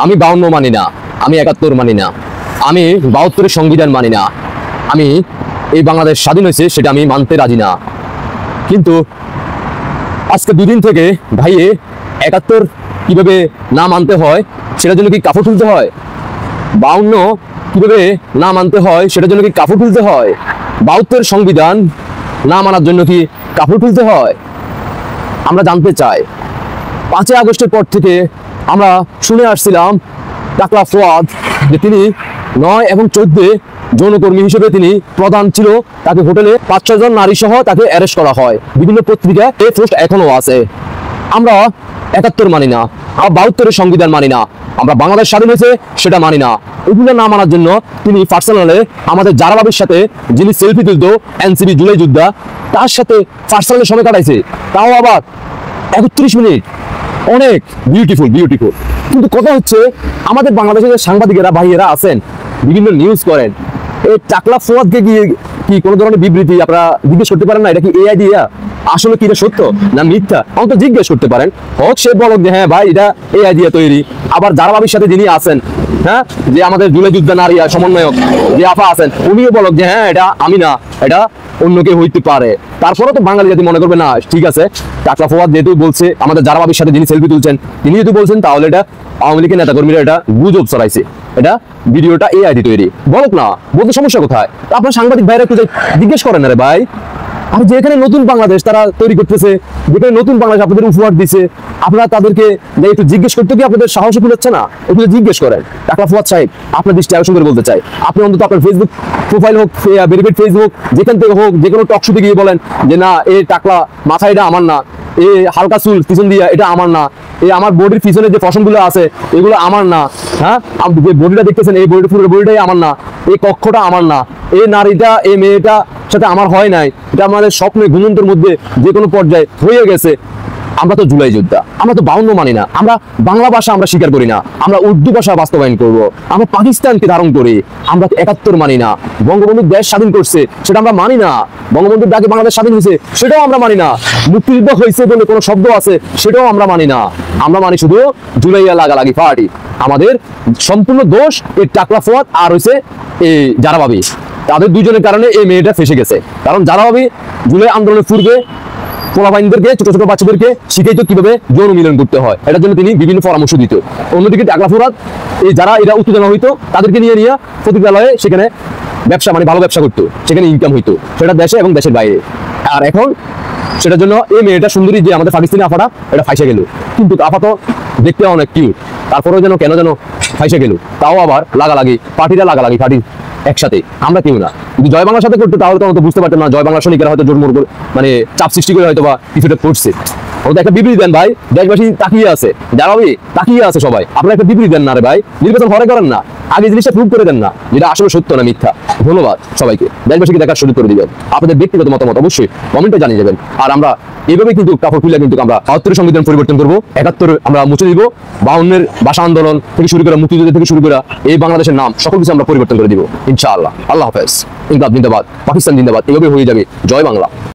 আমি 52 মানি না, আমি 71 মানি না, আমি 72-এর সংবিধান মানি না, আমি এই বাংলাদেশ স্বাধীন হয়েছে সেটা আমি মানতে রাজি না। কিন্তু আজকে দুদিন থেকে ভাইয়ে 71 কিভাবে না মানতে হয় সেটার জন্য কি কাপড় তুলতে হয়, 52 কিভাবে না মানতে হয় সেটার জন্য কি কাপড় তুলতে হয়, 72-এর সংবিধান না মানার জন্য কি কাপড় তুলতে হয়? আমরা জানতে চাই। 5 আগস্টের পর থেকে আমরা শুনে আসছিলাম টাকলা ফুয়াদ যে তিনি 9 এবং 14 যৌনকর্মী হিসেবে তিনি প্রধান ছিল, তাকে হোটেলে 5-6 জন নারী সহ তাকে অ্যারেস্ট করা হয়। বিভিন্ন পত্রিকায় এই পোস্ট এখনো আছে। আমরা 71 মানি না, আমরা 72-এর সংবিধান মানি না, আমরা বাংলাদেশ স্বাধীন হয়েছে সেটা মানি না। এগুলো না মানার জন্য তিনি পার্সোনালে আমাদের জারা বাবির সাথে, যিনি সেলফি তুলতো এনসিপি জুলাই যোদ্ধা, তার সাথে পার্সোনালে সময় কাটাইছে, তাও আবার 31 মিনিট। অনেক বিউটিফুল। কিন্তু কথা হচ্ছে আমাদের বাংলাদেশের যে সাংবাদিকেরা ভাইয়েরা আছেন, বিভিন্ন নিউজ করেন, এই টাকলা ফুয়াদকে গিয়ে কি কোনো ধরনের বিবৃতি আপনারা জিজ্ঞেস করতে পারেন না? এটা কি এআই দিয়া আসলে কি এটা সত্য না মিথ্যা? অন্তত জিজ্ঞেস করতে পারেন। হোক সে বলক যে হ্যাঁ ভাই এটা এআই দিয়া তৈরি। আবার জারা বাবির সাথে যিনি আছেন, হ্যাঁ, যে আমাদের জুলাই যোদ্ধা নারী সমন্বয়ক যে আফা আছেন, উনিও বলক যে হ্যাঁ এটা আমি না, এটা অন্য কেউ হইতে পারে। তারপরে তো বাঙালি জাতি মনে করবে না ঠিক আছে, টাকলা ফুয়াদ যেহেতু বলছে, আমাদের জারা বাবির সাথে যিনি সেলফি তুলছেন তিনি যদি বলছেন, তাহলে এটা আওয়ামী লীগের নেতাকর্মীরা এটা গুজব ছড়াইছে, এটা ভিডিওটা এআই দিয়ে তৈরি। বলক না, বলতে সমস্যা কোথায়? আপনার সাংবাদিক ভাইরা একটু জিজ্ঞেস করেন না রে ভাই। আর যেখানে নতুন বাংলাদেশ তারা তৈরি করতেছে, যেখানে নতুন বাংলাদেশ আপনাদের উপহার দিচ্ছে, আপনারা তাদেরকে একটু জিজ্ঞেস করতে কি আপনাদের সাহস কুলাচ্ছে না? একটু জিজ্ঞেস করেন। টাকলা ফুয়াদ সাহেব, আপনার দৃষ্টি আকর্ষণ করে বলতে চাই, আপনি অন্তত আপনার ফেসবুক প্রোফাইল হোক, ভেরিফাইড ফেসবুক যেখান থেকে হোক, যে কোনো টক শোতে গিয়ে বলেন যে না এই টাকলা মাথা এটা আমার না, এই হালকা চুল পিছন দিয়া এটা আমার না, এই আমার বডির পিছনে যে পশমগুলো আছে এগুলো আমার না, হ্যাঁ, যে বডিটা দেখতেছেন এই বডিটাই আমার না, এই কক্ষটা আমার না, এই নারীটা এই মেয়েটা সাথে আমার হয় নাই, এটা আমাদের স্বপ্নে ঘুমন্তের মধ্যে যে কোনো পর্যায়ে হয়ে গেছে। আমরা তো জুলাই যোদ্ধা, আমরা তো 52 মানি না, আমরা বাংলা ভাষা আমরা স্বীকার করি না, আমরা উর্দু ভাষা বাস্তবায়ন করব, আমরা পাকিস্তানকে ধারণ করি, আমরা 71 মানি না, বঙ্গবন্ধু দেশ স্বাধীন করছে সেটা আমরা মানি না, বঙ্গবন্ধুর ডাকে বাংলাদেশ স্বাধীন হয়েছে সেটাও আমরা মানি না, মুক্তিযুদ্ধ হয়েছে বলে কোনো শব্দ আছে সেটাও আমরা মানি না। আমরা মানি শুধু জুলাইয়া লাগালাগি পার্টি। আমাদের সম্পূর্ণ দোষ এই টাকলা ফুয়াদ আর হয়েছে এই জারা বাবি। তাদের দুজনের কারণে এই মেয়েটা ফেসে গেছে। কারণ জারা বাবি জুলাই আন্দোলনের পূর্বে পোলাবাইনদেরকে, ছোট ছোট বাচ্চাদেরকে শিখাইতো কিভাবে যৌন মিলন করতে হয়, এটার জন্য তিনি বিভিন্ন পরামর্শ দিত। অন্যদিকে টাকলা ফুয়াদ এই যারা এরা উত্তেজনা হইতো তাদেরকে নিয়ে প্রতিকালয়ে সেখানে ব্যবসা, মানে ভালো ব্যবসা করতো, সেখানে ইনকাম হইতো, সেটা দেশে এবং দেশের বাইরে। আর এখন সেটার জন্য এই মেয়েটা সুন্দরী যে আমাদের পাকিস্তানি আফাটা, এটা ফাইসে গেল। কিন্তু আফা তো দেখতে অনেক কিউট, তারপরেও যেন কেন যেন ফাইসে গেল। তাও আবার লাগালাগি পার্টিটা, লাগালাগি পার্টি একসাথে। আমরা কেউ না, যদি জয় বাংলার সাথে করতো তাহলে তো বুঝতে পারতাম না জয় বাংলা সৈনিকেরা হয়তো জোরমোর মানে চাপ সৃষ্টি করে হয়তো বা কিছুটা করছে। ওদের একটা বিবৃতি দেন ভাই, দেশবাসী তাকিয়ে আছে, যারা তাকিয়ে আছে সবাই, আপনারা একটা বিবৃতি দেন না রে ভাই, নির্বাচন হরে করেন না, আগে জিনিসটা প্রুভ করে দেন না যেটা আসলে সত্য না মিথ্যা। ধন্যবাদ সবাইকে, দেশবাসীকে দেখার সুযোগ করে দিবেন। আপনাদের ব্যক্তিগত মতামত অবশ্যই কমেন্টে জানিয়ে যাবেন। আর আমরা এইভাবে কিন্তু কাপড় খুলে কিন্তু আমরা 72 সংবিধান পরিবর্তন করবো, 71 আমরা মুছে দিব, 52-এর ভাষা আন্দোলন থেকে শুরু করে, মুক্তিযুদ্ধ থেকে শুরু করে এই বাংলাদেশের নাম সকল কিছু আমরা পরিবর্তন করে দিব ইনশাআল্লাহ। আল্লাহ হাফেজ। ইনকলাব জিন্দাবাদ, পাকিস্তান জিন্দাবাদ, এইভাবে হয়ে যাবে জয় বাংলা।